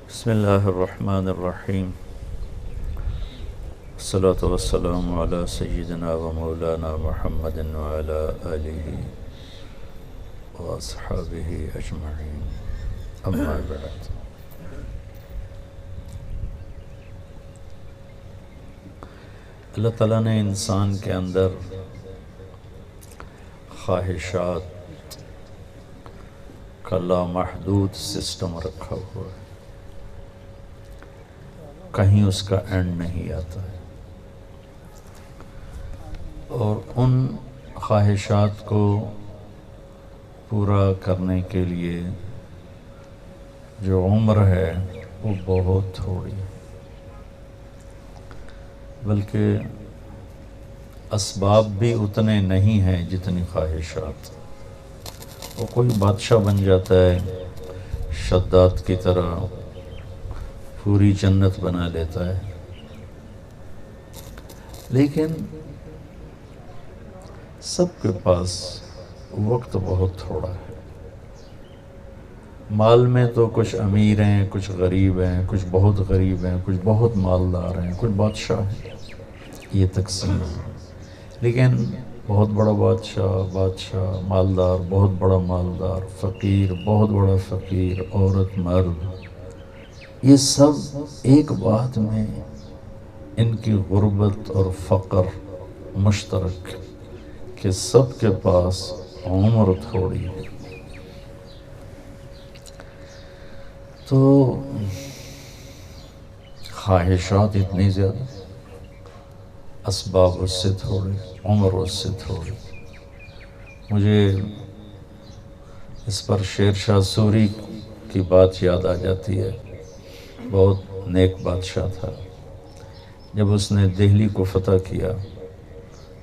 بسم الله الرحمن الرحيم. الصلاة والسلام على سيدنا ومولانا محمد وعلى آله وأصحابه أجمعين. أما بعد، اللہ تعالیٰ نے انسان کے اندر خواہشات کا لامحدود سسٹم رکھا ہوا ہے، کہیں اس کا اینڈ نہیں آتا ہے، اور ان خواہشات کو پورا کرنے کے لیے جو عمر ہے وہ بہت تھوڑی ہے، بلکہ اسباب بھی اتنے نہیں ہیں جتنی خواہشات۔ وہ کوئی بادشاہ بن جاتا ہے شداد کی طرح، پوری جنت بنا لیتا ہے، لیکن سب کے پاس وقت بہت تھوڑا ہے۔ مال میں تو کچھ امیر ہیں، کچھ غریب ہیں، کچھ بہت غریب ہیں، کچھ بہت مالدار ہیں، کچھ بادشاہ ہیں، یہ تقسیم ہے۔ لیکن بہت بڑا بادشاہ، مالدار بہت بڑا مالدار، فقیر بہت بڑا فقیر، عورت مرد، یہ سب ایک بات میں ان کی غربت اور فقر مشترک کہ سب کے پاس عمر تھوڑی ہے۔ تو خواہشات اتنی زیادہ، اسباب اس سے تھوڑے، عمر اس سے تھوڑی۔ مجھے اس پر شیر شاہ سوری کی بات یاد آ جاتی ہے۔ بہت نیک بادشاہ تھا۔ جب اس نے دہلی کو فتح کیا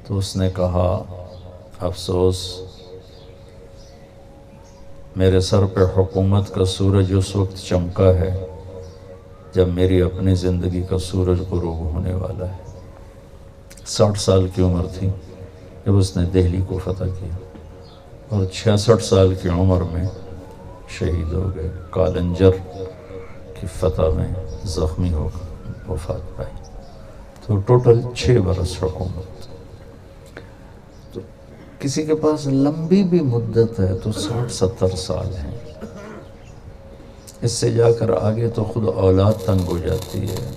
تو اس نے کہا، افسوس، میرے سر پہ حکومت کا سورج اس وقت چمکا ہے جب میری اپنی زندگی کا سورج غروب ہونے والا ہے۔ 60 سال کی عمر تھی جب اس نے دہلی کو فتح کیا، اور 66 سال کی عمر میں شہید ہو گئے، کالنجر کی فتح میں زخمی ہو کر وفات پائی۔ تو ٹوٹل 6 برس حکومت۔ تو کسی کے پاس لمبی بھی مدت ہے تو 60-70 سال ہیں، اس سے جا کر آگے تو خود اولاد تنگ ہو جاتی ہے،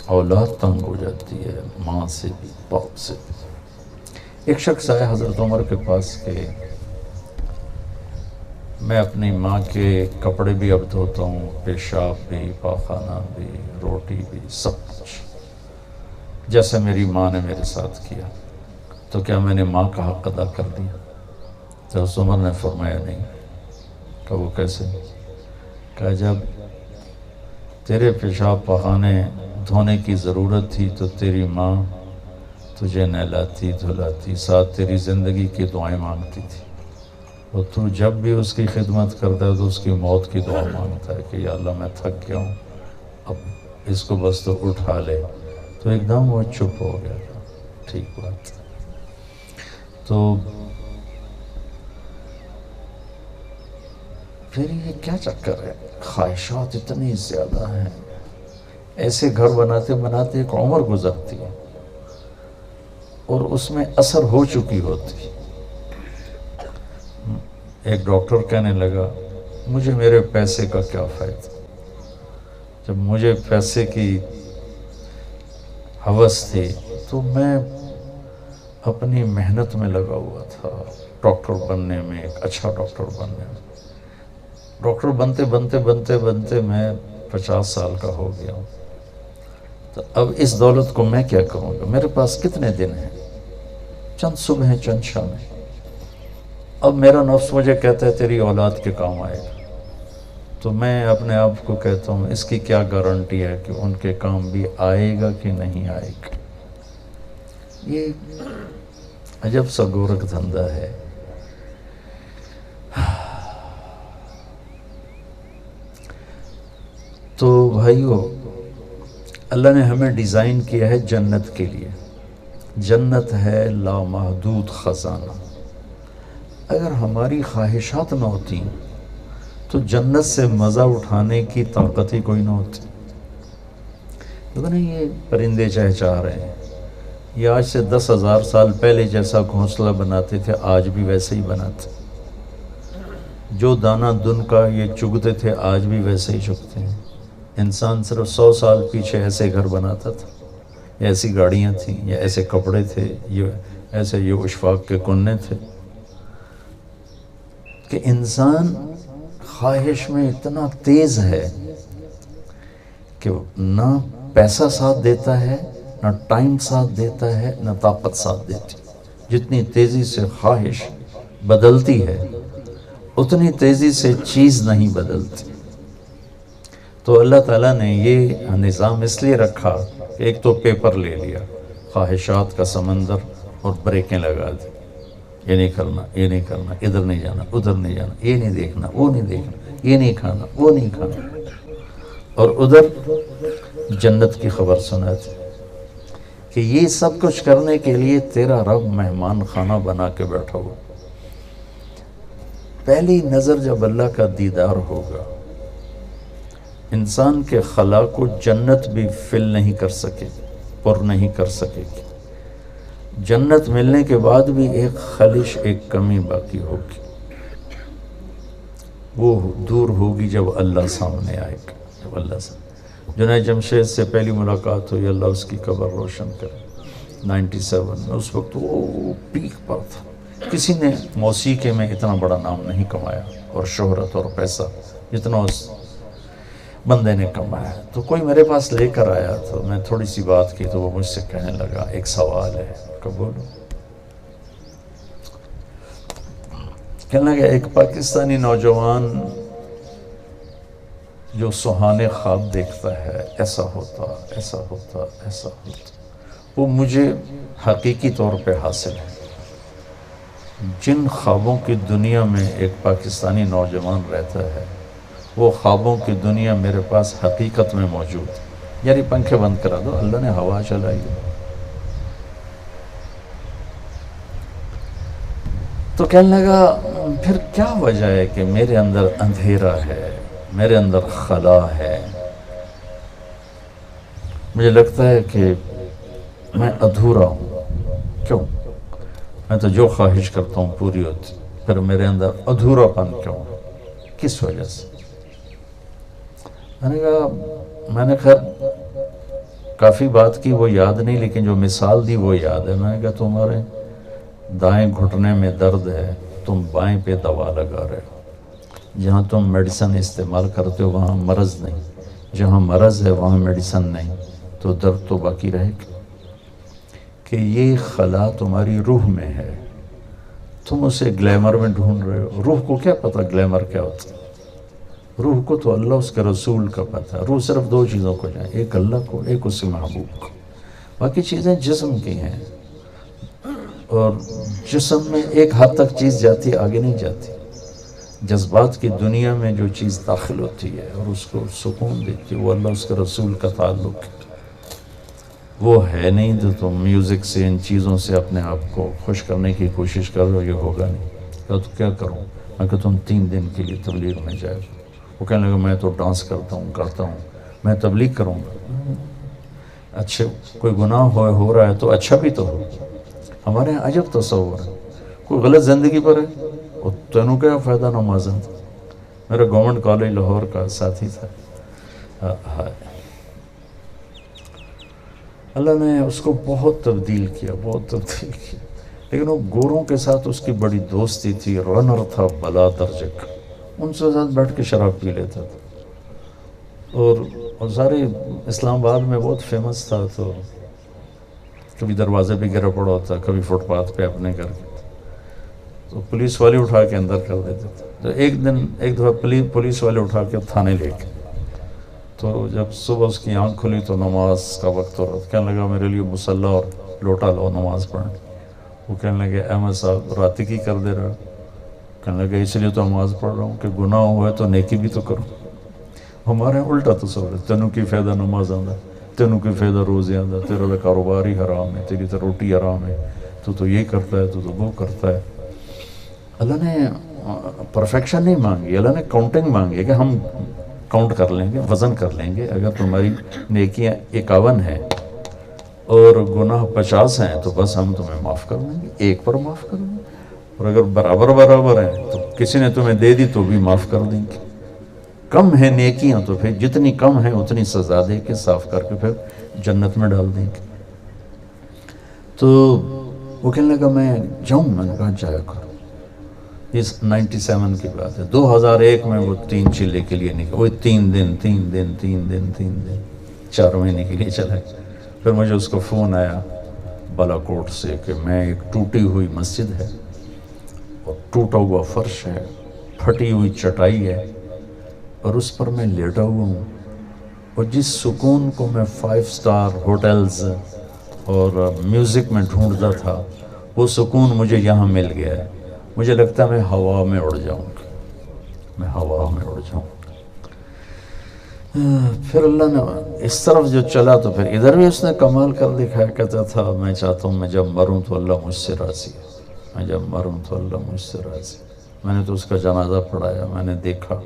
اولاد تنگ ہو جاتی ہے، ماں سے بھی، باپ سے بھی۔ ایک شخص آیا حضرت عمر کے پاس کہ میں اپنی ماں کے کپڑے بھی اب دھوتا ہوں، پیشاب بھی، پاخانہ بھی، روٹی بھی، سب کچھ جیسے میری ماں نے میرے ساتھ کیا، تو کیا میں نے ماں کا حق ادا کر دیا؟ تو حضرت عمر نے فرمایا نہیں۔ کہ وہ کیسے؟ کہ جب تیرے پیشاب پاخانے دھونے کی ضرورت تھی تو تیری ماں تجھے نہلاتی دھلاتی، ساتھ تیری زندگی کی دعائیں مانگتی تھی، اور تو جب بھی اس کی خدمت کرتا ہے تو اس کی موت کی دعا مانگتا ہے کہ یا اللہ میں تھک گیا ہوں، اب اس کو بس تو اٹھا لے۔ تو ایک دم وہ چپ ہو گیا تھا۔ ٹھیک بات۔ تو پھر یہ کیا چکر ہے؟ خواہشات اتنی زیادہ ہیں، ایسے گھر بناتے بناتے ایک عمر گزرتی ہے اور اس میں اثر ہو چکی ہوتی۔ ایک ڈاکٹر کہنے لگا، مجھے میرے پیسے کا کیا فائدہ؟ جب مجھے پیسے کی ہوس تھی تو میں اپنی محنت میں لگا ہوا تھا، ڈاکٹر بننے میں، ایک اچھا ڈاکٹر بننے میں۔ ڈاکٹر بنتے بنتے بنتے بنتے میں 50 سال کا ہو گیا ہوں، تو اب اس دولت کو میں کیا کروں گا؟ میرے پاس کتنے دن ہیں؟ چند صبح ہیں، چند شام ہیں۔ اب میرا نفس مجھے کہتا ہے تیری اولاد کے کام آئے گا، تو میں اپنے آپ کو کہتا ہوں اس کی کیا گارنٹی ہے کہ ان کے کام بھی آئے گا کہ نہیں آئے گا؟ یہ عجب سا گورکھ دھندا ہے۔ تو بھائیو، اللہ نے ہمیں ڈیزائن کیا ہے جنت کے لیے۔ جنت ہے لامحدود خزانہ۔ اگر ہماری خواہشات نہ ہوتی تو جنت سے مزہ اٹھانے کی طاقت ہی کوئی نہ ہوتی. لیکن یہ پرندے چہچہا رہے ہیں، یہ آج سے 10,000 سال پہلے جیسا گھونسلہ بناتے تھے آج بھی ویسے ہی بناتے. جو دانہ دن کا یہ چگتے تھے آج بھی ویسے ہی چگتے ہیں. انسان صرف 100 سال پیچھے ایسے گھر بناتا تھا، یا ایسی گاڑیاں تھیں، یا ایسے کپڑے تھے، ایسے یہ اشفاق کے کننے تھے. کہ انسان خواہش میں اتنا تیز ہے کہ نہ پیسہ ساتھ دیتا ہے، نہ ٹائم ساتھ دیتا ہے، نہ طاقت ساتھ دیتی. جتنی تیزی سے خواہش بدلتی ہے اتنی تیزی سے چیز نہیں بدلتی. تو اللہ تعالیٰ نے یہ نظام اس لیے رکھا کہ ایک تو پیپر لے لیا، خواہشات کا سمندر، اور بریکیں لگا دی. یہ نہیں کرنا، یہ نہیں کرنا، ادھر نہیں جانا، ادھر نہیں جانا، یہ نہیں دیکھنا، وہ نہیں دیکھنا، یہ نہیں کھانا، وہ نہیں کھانا. اور ادھر جنت کی خبر سناتی کہ یہ سب کچھ کرنے کے لیے تیرا رب مہمان خانہ بنا کے بیٹھا ہوا. پہلی نظر جب اللہ کا دیدار ہوگا، انسان کے خلا کو جنت بھی فل نہیں کر سکے، پر نہیں کر سکے گی. جنت ملنے کے بعد بھی ایک خلش، ایک کمی باقی ہوگی. وہ دور ہوگی جب اللہ سامنے آئے گا. جب اللہ سے جنید جمشید سے پہلی ملاقات ہوئی، اللہ اس کی قبر روشن کرے 97 میں. اس وقت وہ پیک پر تھا. کسی نے موسیقی میں اتنا بڑا نام نہیں کمایا اور شہرت اور پیسہ جتنا اس بندے نے کمایا. تو کوئی میرے پاس لے کر آیا تو میں تھوڑی سی بات کی تو وہ مجھ سے کہنے لگا ایک سوال ہے. بولو. کہنے لگا ایک پاکستانی نوجوان جو سہانے خواب دیکھتا ہے، ایسا ہوتا، ایسا ہوتا، ایسا ہوتا، وہ مجھے حقیقی طور پہ حاصل ہے. جن خوابوں کی دنیا میں ایک پاکستانی نوجوان رہتا ہے وہ خوابوں کی دنیا میرے پاس حقیقت میں موجود ہے. یعنی پنکھے بند کرا دو، اللہ نے ہوا چلائی ہے. تو کہنے لگا پھر کیا وجہ ہے کہ میرے اندر اندھیرا ہے، میرے اندر خلا ہے، مجھے لگتا ہے کہ میں ادھورا ہوں. کیوں؟ میں تو جو خواہش کرتا ہوں پوری ہوتی، پھر میرے اندر ادھورا پن کیوں؟ کس وجہ سے؟ میں نے کہا، میں نے خیر کافی بات کی، وہ یاد نہیں، لیکن جو مثال دی وہ یاد ہے. میں نے کہا تمہارے دائیں گھٹنے میں درد ہے، تم بائیں پہ دوا لگا رہے ہو. جہاں تم میڈیسن استعمال کرتے ہو وہاں مرض نہیں، جہاں مرض ہے وہاں میڈیسن نہیں، تو درد تو باقی رہے گا. کہ یہ خلا تمہاری روح میں ہے، تم اسے گلیمر میں ڈھونڈ رہے ہو. روح کو کیا پتہ گلیمر کیا ہوتا ہے؟ روح کو تو اللہ اس کے رسول کا پتہ ہے. روح صرف دو چیزوں کو جائے، ایک اللہ کو، ایک اس کے محبوب کو. باقی چیزیں جسم کی ہیں، اور جسم میں ایک حد تک چیز جاتی ہے، آگے نہیں جاتی. جذبات کی دنیا میں جو چیز داخل ہوتی ہے اور اس کو سکون دیتی ہے وہ اللہ اس کے رسول کا تعلق ہے. وہ ہے نہیں تو تم میوزک سے، ان چیزوں سے اپنے آپ کو خوش کرنے کی کوشش کر رہے ہو، یہ ہوگا نہیں. تو کیا کروں؟ میں کہ تم 3 دن کے لیے تبلیغ میں جائے. وہ کہنے لگا میں تو ڈانس کرتا ہوں، میں تبلیغ کروں گا. اچھا کوئی گناہ ہو رہا ہے تو اچھا بھی تو ہو. ہمارے یہاں عجب تصور ہے، کوئی غلط زندگی پر ہے اور تینوں کیا فائدہ نمازن. میرا گورنمنٹ کالج لاہور کا ساتھی تھا، اللہ نے اس کو بہت تبدیل کیا، لیکن وہ گوروں کے ساتھ اس کی بڑی دوستی تھی. رنر تھا بلا درجے کا، ان سے ساتھ بیٹھ کے شراب پی لیتا تھا. اور سارے اسلام آباد میں بہت فیمس تھا. تو کبھی دروازے پہ گرا پڑا ہوتا، کبھی فٹ پاتھ پہ اپنے گھر کے، تو پولیس والے اٹھا کے اندر کر دیتے تھے. تو ایک دفعہ پولیس والے اٹھا کے تھانے لے کے، تو جب صبح اس کی آنکھ کھلی تو نماز کا وقت ہو رہا تھا. کہنے لگا میرے لیے مصلی اور لوٹا لو نماز پڑھنے. وہ کہنے لگے احمد صاحب راتی کی کر دے رہا. کہنے لگا اس لیے تو نماز پڑھ رہا ہوں کہ گناہ ہوا ہے تو نیکی بھی تو کروں. ہمارے الٹا تصور ہے، تینوں کی فائدہ نماز آندا، تینوں کی فائدہ روزے آندا، تیرا تو کاروبار ہی حرام ہے، تیری تو روٹی حرام ہے، تو یہ کرتا ہے، تو وہ کرتا ہے. اللہ نے پرفیکشن نہیں مانگی، اللہ نے کاؤنٹنگ مانگی ہے کہ ہم کاؤنٹ کر لیں گے، وزن کر لیں گے. اگر تمہاری نیکیاں 51 ہیں اور گناہ 50 ہیں تو بس ہم تمہیں معاف کر دیں گے، ایک پر معاف کر دیں گے. اور اگر برابر ہیں تو کسی نے تمہیں دے دی تو بھی معاف کر دیں گے. کم ہیں نیکیاں تو پھر جتنی کم ہیں اتنی سزا دے کے صاف کر کے پھر جنت میں ڈال دیں گے. تو وہ کہنے لگا میں جاؤں. میں نے کہا جایا کرو. اس 97 کی بات ہے. 2001 میں وہ 3 چلے کے لیے نکلا. وہ 3 دن 4 مہینے کے لیے چلا. پھر مجھے اس کا فون آیا بالا کوٹ سے کہ میں ایک ٹوٹی ہوئی مسجد ہے اور ٹوٹا ہوا فرش ہے، پھٹی ہوئی چٹائی ہے اور اس پر میں لیٹا ہوا ہوں، اور جس سکون کو میں 5 سٹار ہوٹلز اور میوزک میں ڈھونڈتا تھا وہ سکون مجھے یہاں مل گیا ہے. مجھے لگتا ہے میں ہوا میں اڑ جاؤں گا، میں ہوا میں اڑ جاؤں گا. پھر اللہ نے اس طرف جو چلا تو پھر ادھر بھی اس نے کمال کر دکھایا. کہتا تھا میں چاہتا ہوں میں جب مروں تو اللہ مجھ سے راضی ہے، میں جب مروں تو اللہ مجھ سے راضی. میں نے تو اس کا جنازہ پڑھایا. میں نے دیکھا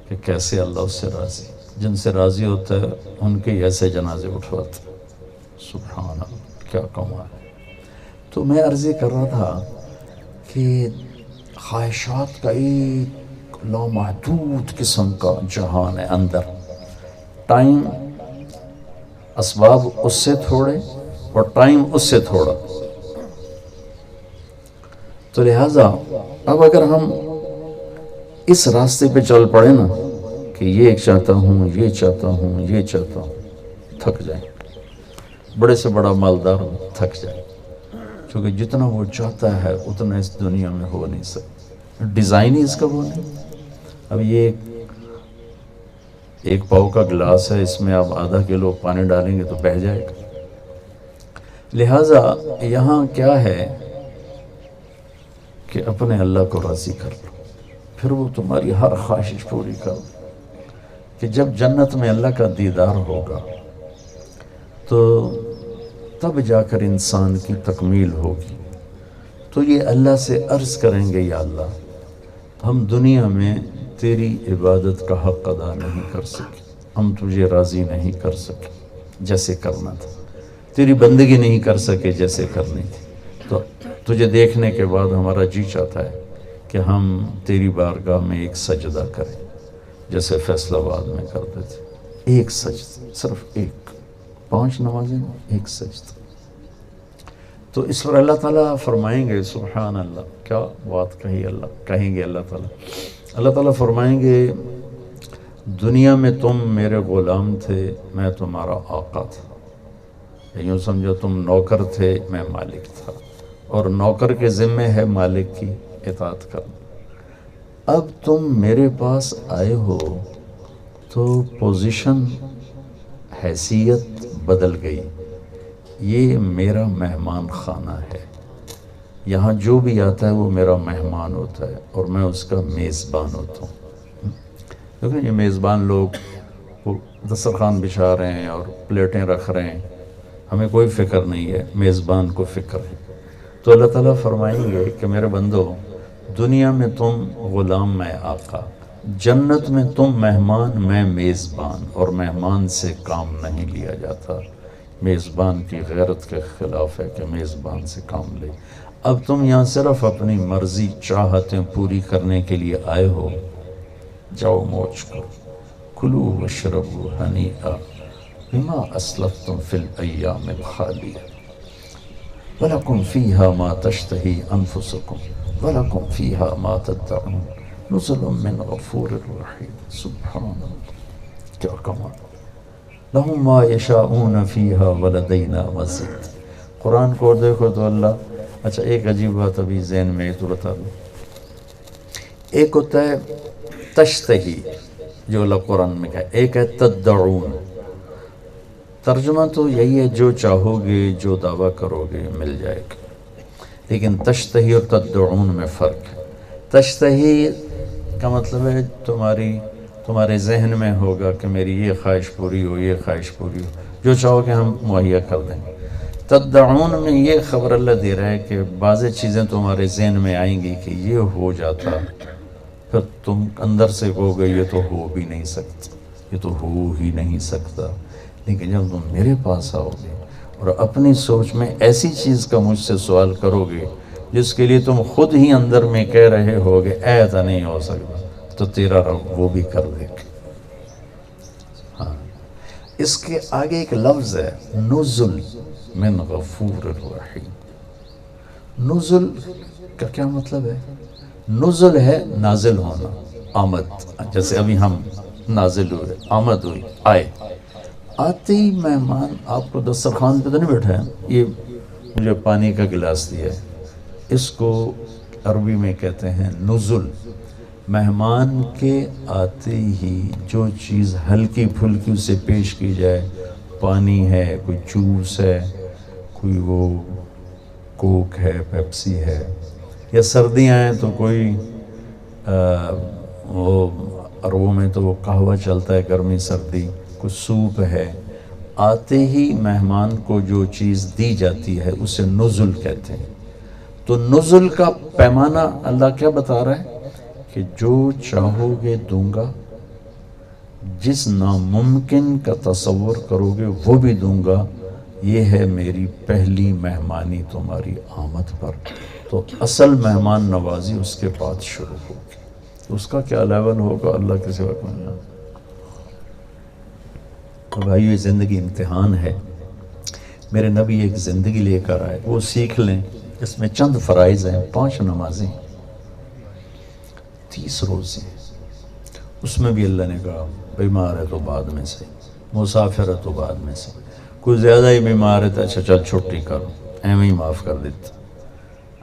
کہ کیسے اللہ اس سے راضی، جن سے راضی ہوتا ہے ان کے ایسے جنازے اٹھواتا. سبحان اللہ، کیا کمال ہے. تو میں عرض کر رہا تھا کہ خواہشات کا ایک لامحدود قسم کا جہان ہے اندر. ٹائم، اسباب اس سے تھوڑے اور ٹائم اس سے تھوڑا. تو لہٰذا اب اگر ہم اس راستے پہ چل پڑے نا کہ یہ چاہتا ہوں، یہ چاہتا ہوں، یہ چاہتا ہوں، تھک جائیں. بڑے سے بڑا مالدار تھک جائے، کیونکہ جتنا وہ چاہتا ہے اتنا اس دنیا میں ہو نہیں سکتا. ڈیزائن ہی اس کا وہ نہیں. اب یہ ایک پاؤ کا گلاس ہے، اس میں آپ آدھا کلو پانی ڈالیں گے تو بہہ جائے گا. لہٰذا یہاں کیا ہے کہ اپنے اللہ کو راضی کر لو، پھر وہ تمہاری ہر خواہش پوری کر دو. کہ جب جنت میں اللہ کا دیدار ہوگا تو تب جا کر انسان کی تکمیل ہوگی. تو یہ اللہ سے عرض کریں گے یا اللہ ہم دنیا میں تیری عبادت کا حق ادا نہیں کر سکے، ہم تجھے راضی نہیں کر سکے جیسے کرنا تھا، تیری بندگی نہیں کر سکے جیسے کرنی تھی. تو تجھے دیکھنے کے بعد ہمارا جی چاہتا ہے کہ ہم تیری بارگاہ میں ایک سجدہ کریں جیسے فیصل آباد میں کرتے تھے. ایک سجدہ، صرف ایک، 5 نمازیں ایک سجدہ. تو اس پر اللہ تعالیٰ فرمائیں گے سبحان اللہ، کیا بات کہی اللہ، کہیں گے اللہ تعالیٰ فرمائیں گے دنیا میں تم میرے غلام تھے، میں تمہارا آقا تھا. یوں سمجھو تم نوکر تھے، میں مالک تھا، اور نوکر کے ذمے ہے مالک کی اطاعت کرنا. اب تم میرے پاس آئے ہو تو پوزیشن، حیثیت بدل گئی. یہ میرا مہمان خانہ ہے، یہاں جو بھی آتا ہے وہ میرا مہمان ہوتا ہے اور میں اس کا میزبان ہوتا ہوں. دیکھیں یہ میزبان لوگ وہ دسترخوان بچھا رہے ہیں اور پلیٹیں رکھ رہے ہیں، ہمیں کوئی فکر نہیں ہے، میزبان کو فکر ہے. تو اللہ تعالیٰ فرمائیں گے کہ میرے بندو دنیا میں تم غلام، میں آقا، جنت میں تم مہمان، میں میزبان، اور مہمان سے کام نہیں لیا جاتا. میزبان کی غیرت کے خلاف ہے کہ میزبان سے کام لے. اب تم یہاں صرف اپنی مرضی، چاہتیں پوری کرنے کے لیے آئے ہو. جاؤ موج کرو، کلو واشربوا ہنیئا بما اسلفتم فی الایام الخالیہ ولکم فیہا ما تشتہی انفسکم ولکم فیہا ما تدعون نزل من غفور الرحیم. سبحان اللہ، کیا کمال. لہم ما یشاءون فیہا ولدینا مزید. قرآن کو دیکھو تو اللہ، اچھا ایک عجیب بات ابھی ذہن میں تو بتا دوں. ایک ہوتا ہے تشتہی جو اللہ قرآن میں کہا، ایک ہے تدعون. ترجمہ تو یہی ہے جو چاہو گے، جو دعویٰ کرو گے مل جائے گا. لیکن تشتہی اور تدعون میں فرق ہے. تشتہی کا مطلب ہے تمہارے ذہن میں ہوگا کہ میری یہ خواہش پوری ہو، یہ خواہش پوری ہو، جو چاہو کہ ہم مہیا کر دیں گے. تدعون میں یہ خبر اللہ دے رہا ہے کہ بعض چیزیں تمہارے ذہن میں آئیں گی کہ یہ ہو جاتا، پھر تم اندر سے کہو گے یہ تو ہو بھی نہیں سکتا، یہ تو ہو ہی نہیں سکتا. لیکن جب تم میرے پاس آؤ گے اور اپنی سوچ میں ایسی چیز کا مجھ سے سوال کرو گے جس کے لیے تم خود ہی اندر میں کہہ رہے ہو گے ایسا نہیں ہو سکتا، تو تیرا رب وہ بھی کر دے گا. ہاں، اس کے آگے ایک لفظ ہے نزل من غفور الرحیم. نزل کا کیا مطلب ہے؟ نزل ہے نازل ہونا، آمد. جیسے ابھی ہم نازل ہوئے، آمد ہوئی، آئے. آتے ہی مہمان آپ کو دسترخوان پہ تو نہیں بیٹھا ہے، یہ مجھے پانی کا گلاس دیا ہے، اس کو عربی میں کہتے ہیں نزل. مہمان کے آتے ہی جو چیز ہلکی پھلکی اسے پیش کی جائے، پانی ہے، کوئی جوس ہے، کوئی وہ کوک ہے، پیپسی ہے، یا سردیاں ہیں تو کوئی وہ عربوں میں تو وہ قہوہ چلتا ہے، گرمی سردی، کوئی سوپ ہے. آتے ہی مہمان کو جو چیز دی جاتی ہے اسے نزل کہتے ہیں. تو نزل کا پیمانہ اللہ کیا بتا رہا ہے کہ جو چاہو گے دوں گا، جس ناممکن کا تصور کرو گے وہ بھی دوں گا. یہ ہے میری پہلی مہمانی تمہاری آمد پر. تو اصل مہمان نوازی اس کے بعد شروع ہوگی. اس کا کیا لیول ہوگا اللہ کے سوا کوئی نہیں جانتا. بھائی یہ زندگی امتحان ہے. میرے نبی ایک زندگی لے کر آئے، وہ سیکھ لیں. اس میں چند فرائض ہیں، 5 نمازیں، 30 روزے. اس میں بھی اللہ نے کہا بیمار ہے تو بعد میں سے، مسافر ہے تو بعد میں سے، کوئی زیادہ ہی بیمار ہے تو اچھا چل چھٹی کرو، ایویں ہی معاف کر دیتا.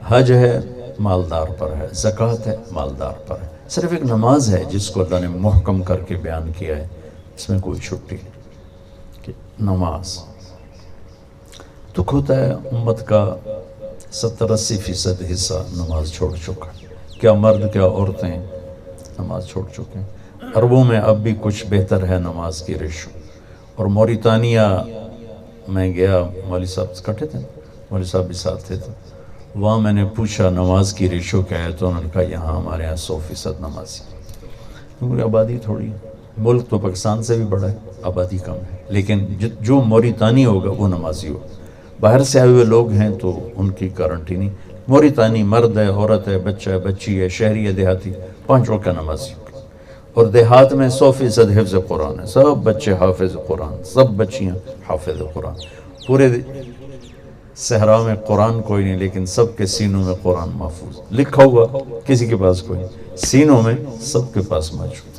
حج ہے مالدار پر ہے، زکوٰۃ ہے مالدار پر ہے. صرف ایک نماز ہے جس کو اللہ نے محکم کر کے بیان کیا ہے، اس میں کوئی چھٹی نہیں. کہ نماز دکھ ہوتا ہے، امت کا 70-80% حصہ نماز چھوڑ چکا. کیا مرد کیا عورتیں نماز چھوڑ چکے ہیں. عربوں میں اب بھی کچھ بہتر ہے نماز کی ریشو. اور موریتانیہ میں گیا، مولوی صاحب کٹے تھے، مولوی صاحب بھی ساتھ تھے. وہاں میں نے پوچھا نماز کی ریشو کیا ہے، تو انہوں نے کہا یہاں ہمارے یہاں 100% نمازی. کیونکہ آبادی تھوڑی، ملک تو پاکستان سے بھی بڑا ہے، آبادی کم ہے، لیکن جو موریتانی ہوگا وہ نمازی ہوگا. باہر سے آئے ہوئے لوگ ہیں تو ان کی گارنٹی نہیں. موریتانی مرد ہے، عورت ہے، بچہ ہے، بچی ہے، شہری ہے، دیہاتی، 5 وقت کا نمازی ہوگا. اور دیہات میں 100% حفظ قرآن ہے، سب بچے حافظ قرآن، سب بچیاں حافظ قرآن. پورے صحرا میں قرآن کوئی نہیں، لیکن سب کے سینوں میں قرآن محفوظ لکھا ہوا، کسی کے پاس کوئی نہیں، سینوں میں سب کے پاس موجود.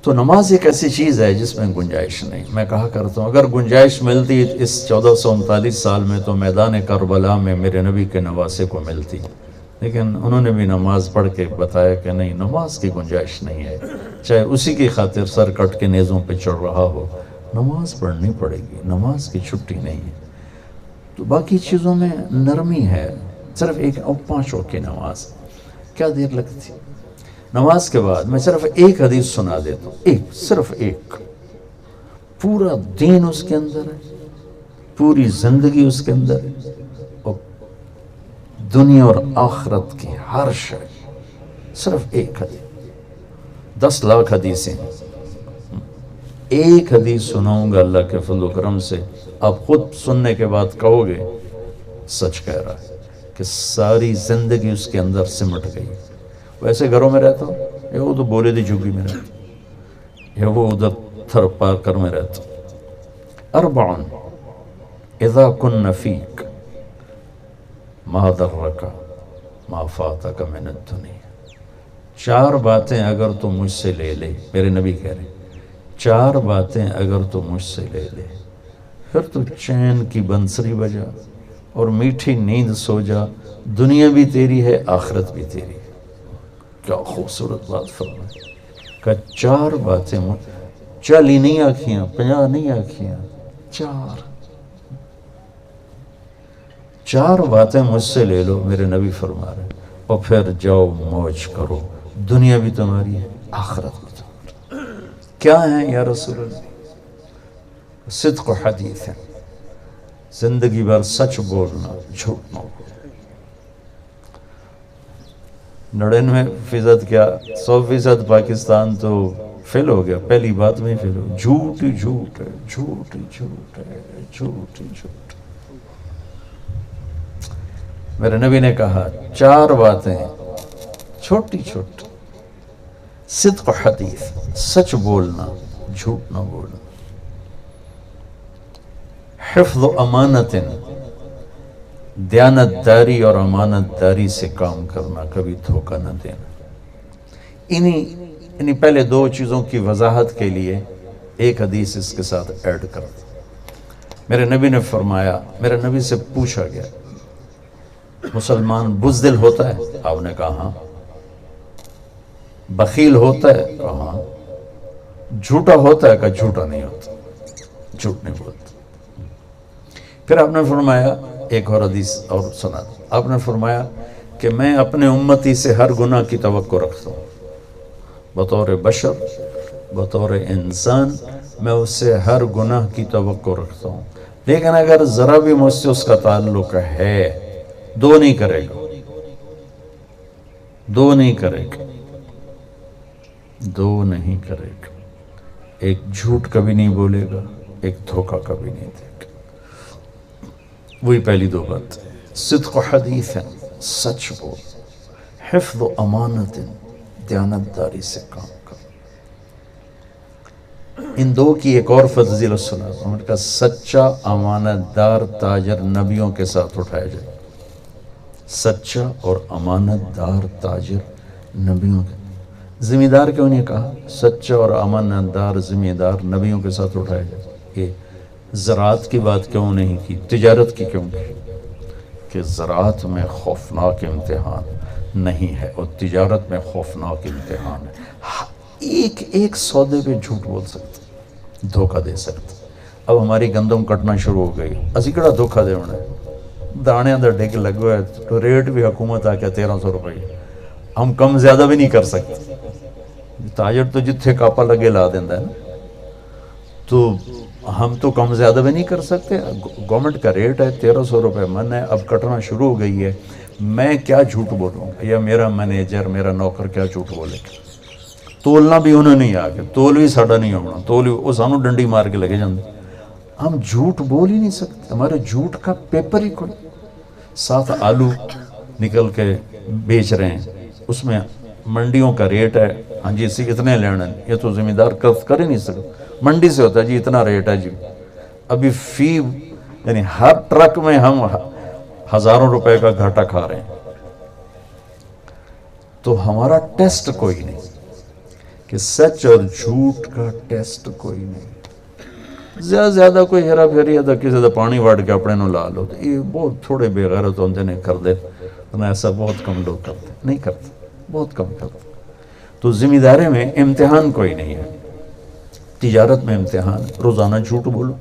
تو نماز ایک ایسی چیز ہے جس میں گنجائش نہیں. میں کہا کرتا ہوں اگر گنجائش ملتی اس 1439 سال میں تو میدان کربلا میں میرے نبی کے نواسے کو ملتی. لیکن انہوں نے بھی نماز پڑھ کے بتایا کہ نہیں، نماز کی گنجائش نہیں ہے. چاہے اسی کی خاطر سر کٹ کے نیزوں پہ چڑھ رہا ہو، نماز پڑھنی پڑے گی، نماز کی چھٹی نہیں ہے. تو باقی چیزوں میں نرمی ہے. صرف ایک 5 وقت کی نماز کیا دیر لگتی. نماز کے بعد میں صرف ایک حدیث سنا دیتا ہوں، صرف ایک. پورا دین اس کے اندر ہے، پوری زندگی اس کے اندر ہے، اور دنیا اور آخرت کی ہر شے. صرف ایک حدیث، 10 لاکھ حدیثیں. ایک حدیث سناؤں گا اللہ کے فضل و کرم سے، آپ خود سننے کے بعد کہو گے سچ کہہ رہا ہے کہ ساری زندگی اس کے اندر سمٹ گئی. ویسے گھروں میں رہتا ہوں، یا وہ تو بولے دی جھگی میں رہتا ہوں، یا وہ ادھر تھر پار کر میں رہتا ہوں. 4 اذا کن فیک ما ضرک ما فاتک من الدنیا. 4 باتیں اگر تو مجھ سے لے لے، میرے نبی کہہ رہے ہیں 4 باتیں اگر تو مجھ سے لے لے، پھر تو چین کی بنسری بجا اور میٹھی نیند سو جا، دنیا بھی تیری ہے، آخرت بھی تیری ہے. کیا خوبصورت بات فرمائی کہ 4 باتیں 40 نہیں آکھیاں، 50 نہیں آکھیاں، 4 باتیں مجھ سے لے لو، میرے نبی فرما رہے ہیں، اور پھر جاؤ موج کرو، دنیا بھی تمہاری ہے، آخرت بھی تمہاری. کیا ہیں یا رسول اللہ؟ صدق حدیث ہے، زندگی بھر سچ بولنا، جھوٹ نہ بولنا۔ 99% کیا 100% پاکستان تو فیل ہو گیا، پہلی بات میں فیل ہو گیا، جھوٹ ہی جھوٹ ہے، جھوٹ ہی جھوٹ ہے، جھوٹ ہی جھوٹ۔ میرے نبی نے کہا 4 باتیں چھوٹی چھوٹی، صدق و حدیث، سچ بولنا، جھوٹ نہ بولنا، حفظ و امانت، دیانت داری اور امانت داری سے کام کرنا، کبھی دھوکہ نہ دینا۔ انہی پہلے 2 چیزوں کی وضاحت کے لیے ایک حدیث اس کے ساتھ ایڈ کر دیں۔ میرے نبی نے فرمایا، میرے نبی سے پوچھا گیا مسلمان بزدل ہوتا ہے؟ آپ نے کہا ہاں۔ بخیل ہوتا ہے؟ کہا ہاں۔ جھوٹا ہوتا ہے؟ کہا جھوٹا نہیں ہوتا، جھوٹ نہیں بولتا۔ پھر آپ نے فرمایا ایک اور حدیث اور سنا، آپ نے فرمایا کہ میں اپنے امتی سے ہر گناہ کی توقع رکھتا ہوں، بطور بشر، بطور انسان میں اس سے ہر گناہ کی توقع رکھتا ہوں، لیکن اگر ذرا بھی مجھ سے اس کا تعلق ہے 2 نہیں کرے گا، 2 نہیں کرے گا، 2 نہیں کرے گا، ایک جھوٹ کبھی نہیں بولے گا، ایک دھوکہ کبھی نہیں دے گا۔ وہی پہلی 2 بات، صدق و حدیث ہے، سچ بول، حفظ و امانت، دیانت داری سے کام کر۔ ان 2 کی ایک اور فضیلت سنا، انہوں نے کہا سچا امانت دار تاجر نبیوں کے ساتھ اٹھایا جائے، سچا اور امانت دار تاجر نبیوں کے، ذمہ دار کیوں نہیں کہا؟ سچا اور امانت دار ذمہ دار نبیوں کے ساتھ اٹھایا جائے۔ یہ زراعت کی بات کیوں نہیں کی، تجارت کی کیوں کی؟ کہ زراعت میں خوفناک امتحان نہیں ہے اور تجارت میں خوفناک امتحان ہے۔ ایک سودے پہ جھوٹ بول سکتے، دھوکہ دے سکتے۔ اب ہماری گندم کٹنا شروع ہو گئی، اسی کڑا دھوکہ دے ہونا ہے، دانے اندر ڈیک لگو ہے تو ریٹ بھی حکومت آ کے 1300 روپے، ہم کم زیادہ بھی نہیں کر سکتے۔ تاجر تو جتھے کاپا لگے لا دیندہ ہے نا، تو ہم تو کم زیادہ بھی نہیں کر سکتے۔ گورنمنٹ کا ریٹ ہے 1300 روپے من ہے، اب کٹنا شروع ہو گئی ہے، میں کیا جھوٹ بولوں یا میرا مینیجر، میرا نوکر کیا جھوٹ بولے گا؟ تولنا بھی انہوں نہیں آ کے، تول بھی ساڑا نہیں ہونا، تول وہ سانو ڈنڈی مار کے لگے جاندے۔ ہم جھوٹ بول ہی نہیں سکتے، ہمارے جھوٹ کا پیپر ہی کوئی۔ 7 آلو نکل کے بیچ رہے ہیں، اس میں منڈیوں کا ریٹ ہے، ہاں جی اسی اتنے لینا ہے، یہ تو ذمہ دار کر ہی نہیں سکتے۔ منڈی سے ہوتا ہے جی اتنا ریٹ ہے جی، ابھی یعنی ہر ٹرک میں ہم ہزاروں روپے کا گھاٹا کھا رہے ہیں۔ تو ہمارا ٹیسٹ کوئی نہیں کہ سچ اور جھوٹ کا ٹیسٹ کوئی نہیں۔ زیادہ کوئی ہیرا پھیری ہے تو کسی دا پانی وڑ کے اپنے نو لا لو، یہ بہت تھوڑے بے غیرت ہوندے نے کر دے، ایسا بہت کم لوگ کرتے، نہیں کرتے، بہت کم کرتے۔ تو ذمہ داری میں امتحان کوئی نہیں ہے، تجارت میں امتحان، روزانہ جھوٹ بولو،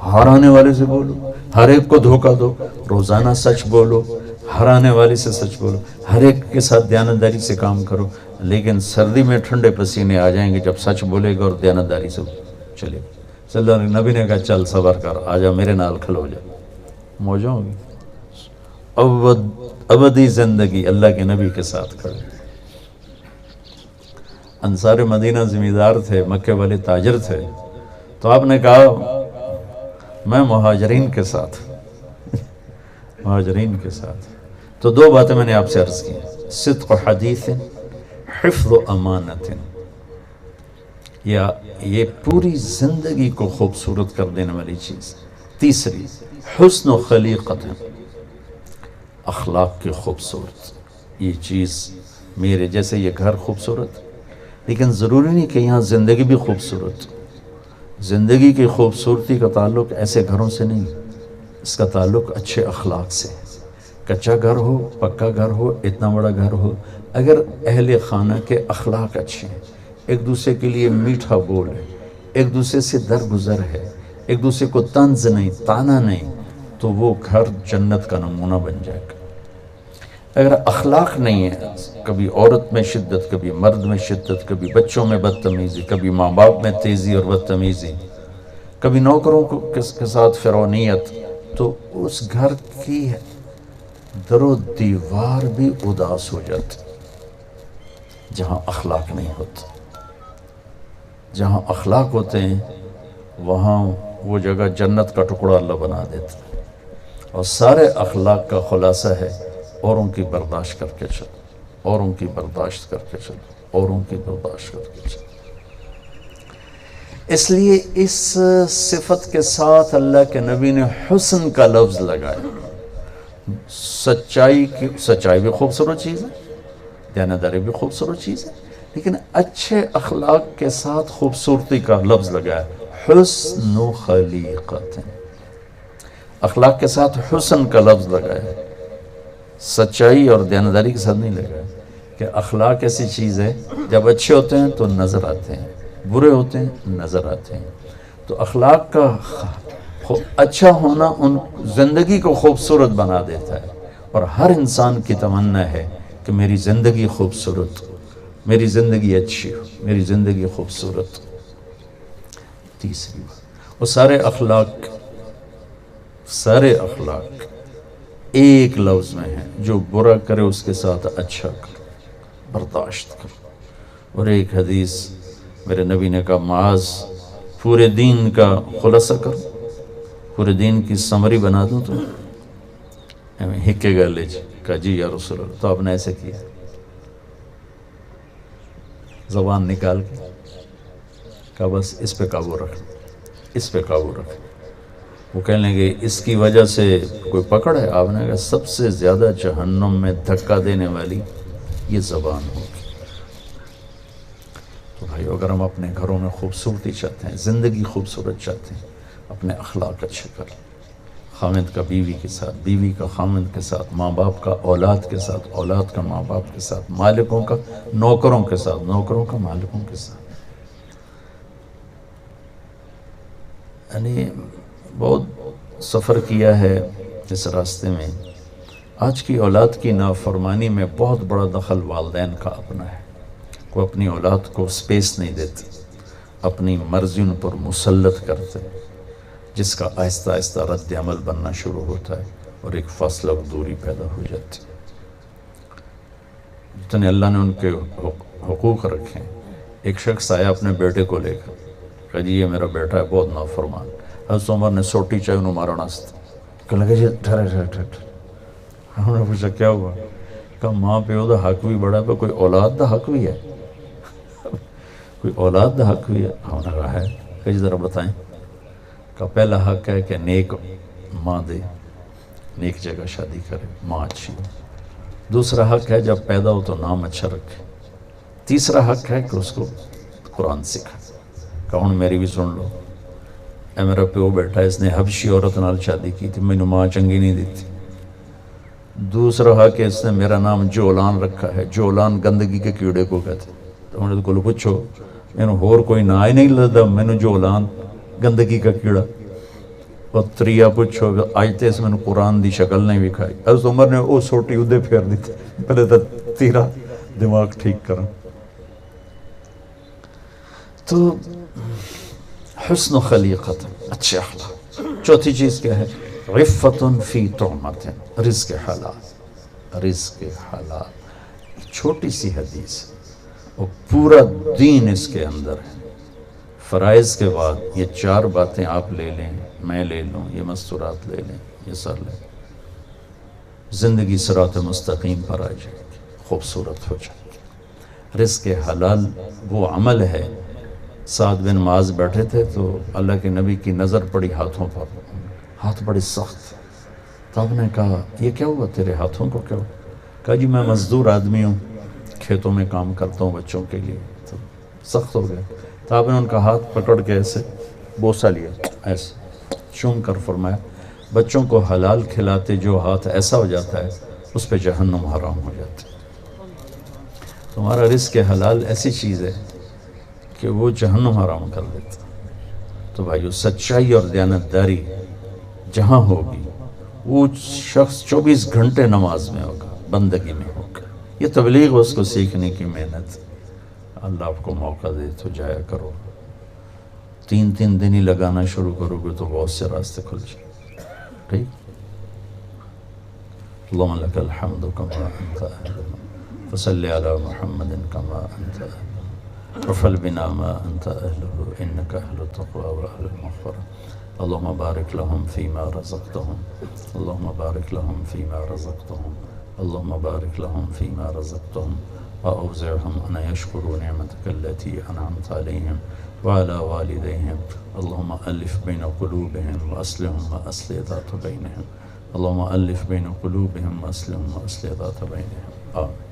ہرانے والے سے بولو، ہر ایک کو دھوکہ دو، روزانہ سچ بولو، ہرانے والے سے سچ بولو، ہر ایک کے ساتھ دیانتداری سے کام کرو، لیکن سردی میں ٹھنڈے پسینے آ جائیں گے جب سچ بولے گا اور دیانتداری سے چلے گا۔ صلی اللہ علیہ نبی نے کہا چل صبر کر، آجا میرے نال کھلو جا، موجہ ہوگی۔ ابدی زندگی اللہ کے نبی کے ساتھ کھڑے۔ انصار مدینہ ذمہ دار تھے، مکے والے تاجر تھے، تو آپ نے کہا میں مہاجرین کے ساتھ، مہاجرین کے ساتھ۔ تو 2 باتیں میں نے آپ سے عرض کی، صدق و حدیث، حفظ و امانت، یا یہ پوری زندگی کو خوبصورت کر دینے والی چیز۔ تیسری حسن و خلیقت، اخلاق کی خوبصورت، یہ چیز میرے جیسے یہ گھر خوبصورت، لیکن ضروری نہیں کہ یہاں زندگی بھی خوبصورت۔ زندگی کی خوبصورتی کا تعلق ایسے گھروں سے نہیں، اس کا تعلق اچھے اخلاق سے۔ کچا گھر ہو، پکا گھر ہو، اتنا بڑا گھر ہو، اگر اہل خانہ کے اخلاق اچھے ہیں، ایک دوسرے کے لیے میٹھا بول ہے، ایک دوسرے سے درگزر ہے، ایک دوسرے کو طنز نہیں، طعنہ نہیں، تو وہ گھر جنت کا نمونہ بن جائے گا۔ اگر اخلاق نہیں ہے، کبھی عورت میں شدت، کبھی مرد میں شدت، کبھی بچوں میں بدتمیزی، کبھی ماں باپ میں تیزی اور بدتمیزی، کبھی نوکروں کے ساتھ فرعونیت، تو اس گھر کی در و دیوار بھی اداس ہو جاتی. جہاں اخلاق نہیں ہوتے، جہاں اخلاق ہوتے ہیں وہاں وہ جگہ جنت کا ٹکڑا اللہ بنا دیتا ہے. اور سارے اخلاق کا خلاصہ ہے اوروں کی برداشت کر کے چلو، اوروں کی برداشت کر کے چلو، اوروں کی برداشت کر کے چلو. اس لیے اس صفت کے ساتھ اللہ کے نبی نے حسن کا لفظ لگایا. سچائی بھی خوبصورت چیز ہے، دیانتداری بھی خوبصورت چیز ہے، لیکن اچھے اخلاق کے ساتھ خوبصورتی کا لفظ لگایا. حسن خلیقت، اخلاق کے ساتھ حسن کا لفظ لگایا، سچائی اور دیانتداری کے ساتھ نہیں لگایا. کہ اخلاق ایسی چیز ہے جب اچھے ہوتے ہیں تو نظر آتے ہیں، برے ہوتے ہیں نظر آتے ہیں. تو اخلاق کا اچھا ہونا ان زندگی کو خوبصورت بنا دیتا ہے. اور ہر انسان کی تمنا ہے کہ میری زندگی خوبصورت ہو، میری زندگی اچھی ہو، میری زندگی خوبصورت ہو. تیسری بات، وہ سارے اخلاق ایک لفظ میں ہیں، جو برا کرے اس کے ساتھ اچھا کرو، برداشت کرو. اور ایک حدیث میرے نبی نے کہا معاذ پورے دین کا خلاصہ کرو، پورے دین کی سمری بنا دوں تو ہکے گا لے کہا جی یا رسول اللہ. تو آپ نے ایسے کیا، زبان نکال کے کہا بس اس پہ قابو رکھ، اس پہ قابو رکھ. وہ کہنے لگے اس کی وجہ سے کوئی پکڑ ہے؟ آپ نے کہا سب سے زیادہ جہنم میں دھکا دینے والی یہ زبان ہوگی. تو بھائی اگر ہم اپنے گھروں میں خوبصورتی چاہتے ہیں، زندگی خوبصورت چاہتے ہیں، اپنے اخلاق اچھے کریں. خامد کا بیوی کے ساتھ، بیوی کا خامد کے ساتھ، ماں باپ کا اولاد کے ساتھ، اولاد کا ماں باپ کے ساتھ، مالکوں کا نوکروں کے ساتھ، نوکروں کا مالکوں کے ساتھ. یعنی بہت سفر کیا ہے اس راستے میں. آج کی اولاد کی نافرمانی میں بہت بڑا دخل والدین کا اپنا ہے. وہ اپنی اولاد کو سپیس نہیں دیتے، اپنی مرضی ان پر مسلط کرتے، جس کا آہستہ آہستہ رد عمل بننا شروع ہوتا ہے اور ایک فاصلہ و دوری پیدا ہو جاتی. جتنے اللہ نے ان کے حقوق رکھے ہیں. ایک شخص آیا اپنے بیٹے کو لے کر، کہا جی یہ میرا بیٹا ہے بہت نافرمان. حضرت عمر نے سوٹی چاہیے انہوں مارا ناست. کہنے لگے جی ٹھہرے. ہم نے پوچھا کیا ہوا؟ کہا ماں پیو دا حق بھی بڑا ہے، کوئی اولاد دا حق بھی ہے، کوئی اولاد دا حق بھی ہے. ہم نے کہا ہے. کہ جی ذرا بتائیں. کا پہلا حق ہے کہ نیک ماں دے، نیک جگہ شادی کرے، ماں اچھی. دوسرا حق ہے جب پیدا ہو تو نام اچھا رکھے. تیسرا حق ہے کہ اس کو قرآن سکھائے. کہ ہن میری بھی سن لو، اے میرا پیو بیٹھا اس نے حبشی عورت نال شادی کی تھی، مینوں ماں چنگی نہیں دیتی. دوسرا حق ہے اس نے میرا نام جولان رکھا ہے. جولان گندگی کے کیڑے کو کہتے. تو انہوں نے کو پوچھو مینوں ہور کوئی نا ہی نہیں لگتا، مینوں جولان گندگی کا کیڑا. اور تریا پوچھو اج تے اس میں قرآن دی شکل نہیں وکھائی. حضرت عمر نے وہ سوٹی ادھے پھیر دی تھی، پہلے تو تیرا دماغ ٹھیک کرا. تو حسن خلیقت، اچھے اخلاق. چوتھی چیز کیا ہے؟ عفت فی طعمت، رزق حلال. رزق حلال چھوٹی سی حدیث اور پورا دین اس کے اندر ہے. فرائض کے بعد یہ 4 باتیں آپ لے لیں، میں لے لوں، یہ مستورات لے لیں، یہ سر لیں، زندگی صراط مستقیم پر آ جائے گی، خوبصورت ہو جائے گی. رزق حلال وہ عمل ہے. سعد بن معاذ بیٹھے تھے تو اللہ کے نبی کی نظر پڑی ہاتھوں پر، ہاتھ بڑے سخت. تو آپ نے کہا یہ کیا ہوا تیرے ہاتھوں کو؟ کیا ہوا؟ کہا جی میں مزدور آدمی ہوں، کھیتوں میں کام کرتا ہوں بچوں کے لیے، تو سخت ہو گئے. تو آپ نے ان کا ہاتھ پکڑ کے ایسے بوسہ لیا، ایسے چوم کر فرمایا بچوں کو حلال کھلاتے جو ہاتھ ایسا ہو جاتا ہے اس پہ جہنم حرام ہو جاتی. تمہارا رزق حلال ایسی چیز ہے کہ وہ جہنم حرام کر دیتا. تو بھائیو سچائی اور دیانتداری جہاں ہوگی وہ شخص 24 گھنٹے نماز میں ہوگا، بندگی میں ہوگا. یہ تبلیغ اس کو سیکھنے کی محنت. اللہ آپ کو موقع دے تو جایا کرو. 3 دن ہی لگانا شروع کرو گے تو بہت سے راستے کھل جائیں. ٹھیک. اللهم لك الحمد كما أنت أهله فصل على محمد كما أنت أهله وفعل بنا ما أنت أهله إنك أهل التقوى وأهل المغفرة. اللهم بارك لهم فيما رزقتهم اللهم بارك لهم فيما رزقتهم اللهم بارك لهم فيما رزقتهم وأوزعهم أن يشكروا نعمتك التي أنعمت عليهم وعلى والديهم. اللهم ألف بين قلوبهم وأصلهم وأصلح ذات بينهم. اللهم ألف بين قلوبهم وأصلهم وأصلح ذات بينهم. آمين.